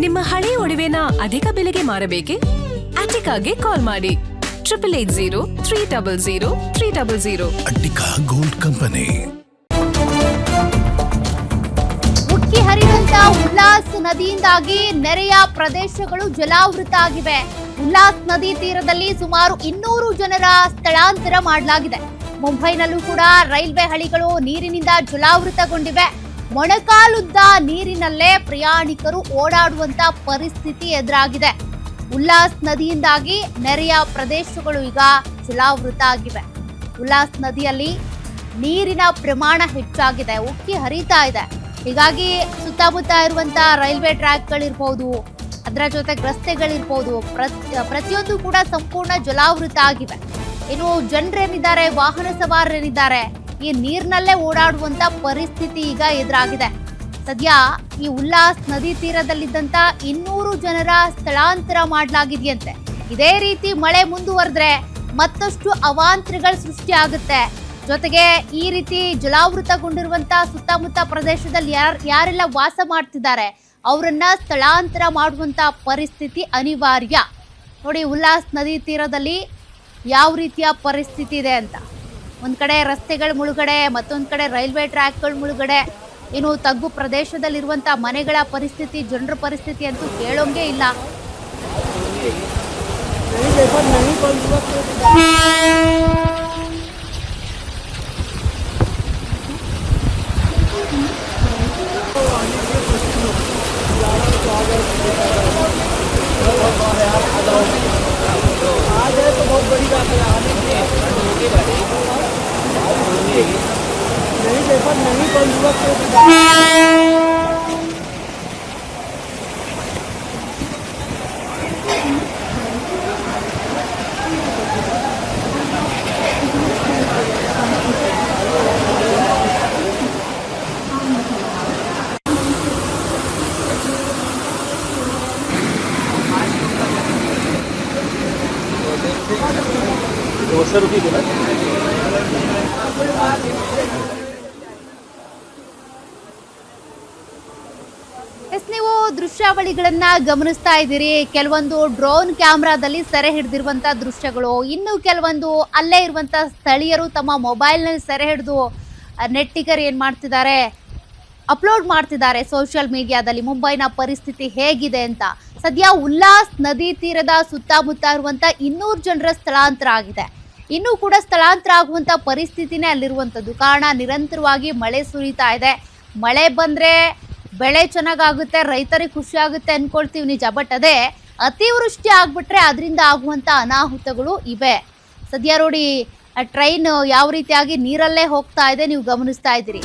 ನಿಮ್ಮ ಹಳೆ ಒಡವೆನ ಅಧಿಕ ಬೆಲೆಗೆ ಮಾರಬೇಕೆ? ಅಟಿಕಾಗೆ ಕಾಲ್ ಮಾಡಿ 8880 ಅಟಿಕಾ ಗೋಲ್ಡ್ ಕಂಪನಿ. ಉಕ್ಕಿ ಹರಿದಂತ ಉಲ್ಲಾಸ್ ನದಿಯಿಂದಾಗಿ ನೆರೆಯ ಪ್ರದೇಶಗಳು ಜಲಾವೃತ ಆಗಿವೆ. ಉಲ್ಲಾಸ್ ನದಿ ತೀರದಲ್ಲಿ ಸುಮಾರು 200 ಜನರ ಸ್ಥಳಾಂತರ ಮಾಡಲಾಗಿದೆ. ಮುಂಬೈನಲ್ಲೂ ಕೂಡ ರೈಲ್ವೆ ಹಳಿಗಳು ನೀರಿನಿಂದ ಜಲಾವೃತಗೊಂಡಿವೆ. ಮೊಣಕಾಲುದ್ದ ನೀರಿನಲ್ಲೇ ಪ್ರಯಾಣಿಕರು ಓಡಾಡುವಂತ ಪರಿಸ್ಥಿತಿ ಎದುರಾಗಿದೆ. ಉಲ್ಲಾಸ್ ನದಿಯಿಂದಾಗಿ ನೆರೆಯ ಪ್ರದೇಶಗಳು ಈಗ ಜಲಾವೃತ ಆಗಿವೆ. ಉಲ್ಲಾಸ್ ನದಿಯಲ್ಲಿ ನೀರಿನ ಪ್ರಮಾಣ ಹೆಚ್ಚಾಗಿದೆ, ಉಕ್ಕಿ ಹರಿತಾ ಇದೆ. ಹೀಗಾಗಿ ಸುತ್ತಮುತ್ತ ಇರುವಂತ ರೈಲ್ವೆ ಟ್ರ್ಯಾಕ್ಗಳಿರ್ಬೋದು, ಅದರ ಜೊತೆಗೆ ರಸ್ತೆಗಳಿರ್ಬೋದು, ಪ್ರತಿಯೊಂದು ಕೂಡ ಸಂಪೂರ್ಣ ಜಲಾವೃತ ಆಗಿವೆ. ಇನ್ನು ಜನರೇನಿದ್ದಾರೆ, ವಾಹನ ಸವಾರರೇನಿದ್ದಾರೆ, ಈ ನೀರಿನಲ್ಲೇ ಓಡಾಡುವಂತ ಪರಿಸ್ಥಿತಿ ಈಗ ಎದುರಾಗಿದೆ. ಸದ್ಯ ಈ ಉಲ್ಲಾಸ್ ನದಿ ತೀರದಲ್ಲಿದ್ದಂತ 200 ಜನರ ಸ್ಥಳಾಂತರ ಮಾಡಲಾಗಿದೆಯಂತೆ. ಇದೇ ರೀತಿ ಮಳೆ ಮುಂದುವರೆದ್ರೆ ಮತ್ತಷ್ಟು ಅವಾಂತರಗಳು ಸೃಷ್ಟಿ ಆಗುತ್ತೆ. ಜೊತೆಗೆ ಈ ರೀತಿ ಜಲಾವೃತಗೊಂಡಿರುವಂತ ಸುತ್ತಮುತ್ತ ಪ್ರದೇಶದಲ್ಲಿ ಯಾರೆಲ್ಲ ವಾಸ ಮಾಡ್ತಿದ್ದಾರೆ ಅವರನ್ನ ಸ್ಥಳಾಂತರ ಮಾಡುವಂತ ಪರಿಸ್ಥಿತಿ ಅನಿವಾರ್ಯ. ನೋಡಿ, ಉಲ್ಲಾಸ್ ನದಿ ತೀರದಲ್ಲಿ ಯಾವ ರೀತಿಯ ಪರಿಸ್ಥಿತಿ ಇದೆ ಅಂತ. ಒಂದ್ ಕಡೆ ರಸ್ತೆಗಳ ಮುಳುಗಡೆ, ಮತ್ತೊಂದ್ ಕಡೆ ರೈಲ್ವೆ ಟ್ರ್ಯಾಕ್ಗಳ ಮುಳುಗಡೆ, ಇನ್ನು ತಗ್ಗು ಪ್ರದೇಶದಲ್ಲಿರುವಂತ ಮನೆಗಳ ಪರಿಸ್ಥಿತಿ, ಜನರ ಪರಿಸ್ಥಿತಿ ಅಂತೂ ಕೇಳೋಂಗೆ ಇಲ್ಲ. ನೀವು ದೃಶ್ಯಾವಳಿಗಳನ್ನ ಗಮನಿಸ್ತಾ ಇದ್ದೀರಿ. ಕೆಲವೊಂದು ಡ್ರೋನ್ ಕ್ಯಾಮ್ರಾದಲ್ಲಿ ಸೆರೆ ಹಿಡಿದಿರುವಂತ ದೃಶ್ಯಗಳು, ಇನ್ನು ಕೆಲವೊಂದು ಅಲ್ಲೇ ಇರುವಂತ ಸ್ಥಳೀಯರು ತಮ್ಮ ಮೊಬೈಲ್ನಲ್ಲಿ ಸೆರೆ ಹಿಡಿದು ನೆಟ್ಟಿಗರು ಏನ್ ಮಾಡ್ತಿದ್ದಾರೆ, ಅಪ್ಲೋಡ್ ಮಾಡ್ತಿದ್ದಾರೆ ಸೋಷಿಯಲ್ ಮೀಡಿಯಾದಲ್ಲಿ ಮುಂಬೈನ ಪರಿಸ್ಥಿತಿ ಹೇಗಿದೆ ಅಂತ. ಸದ್ಯ ಉಲ್ಲಾಸ್ ನದಿ ತೀರದ ಸುತ್ತಮುತ್ತ ಇರುವಂತ 200 ಜನರ ಸ್ಥಳಾಂತರ ಆಗಿದೆ. ಇನ್ನೂ ಕೂಡ ಸ್ಥಳಾಂತರ ಆಗುವಂತ ಪರಿಸ್ಥಿತಿನೇ ಅಲ್ಲಿರುವಂಥದ್ದು. ಕಾರಣ ನಿರಂತರವಾಗಿ ಮಳೆ ಸುರಿತಾ ಇದೆ. ಮಳೆ ಬಂದ್ರೆ ಬೆಳೆ ಚೆನ್ನಾಗುತ್ತೆ, ರೈತರಿಗೆ ಖುಷಿ ಆಗುತ್ತೆ ಅನ್ಕೊಳ್ತೀವಿ ನಿಜ. ಬಟ್ ಅದೇ ಅತಿವೃಷ್ಟಿ ಆಗ್ಬಿಟ್ರೆ ಅದರಿಂದ ಆಗುವಂತ ಅನಾಹುತಗಳು ಇವೆ. ಸದ್ಯ ನೋಡಿ, ಟ್ರೈನ್ ಯಾವ ರೀತಿಯಾಗಿ ನೀರಲ್ಲೇ ಹೋಗ್ತಾ ಇದೆ, ನೀವು ಗಮನಿಸ್ತಾ ಇದ್ದೀರಿ.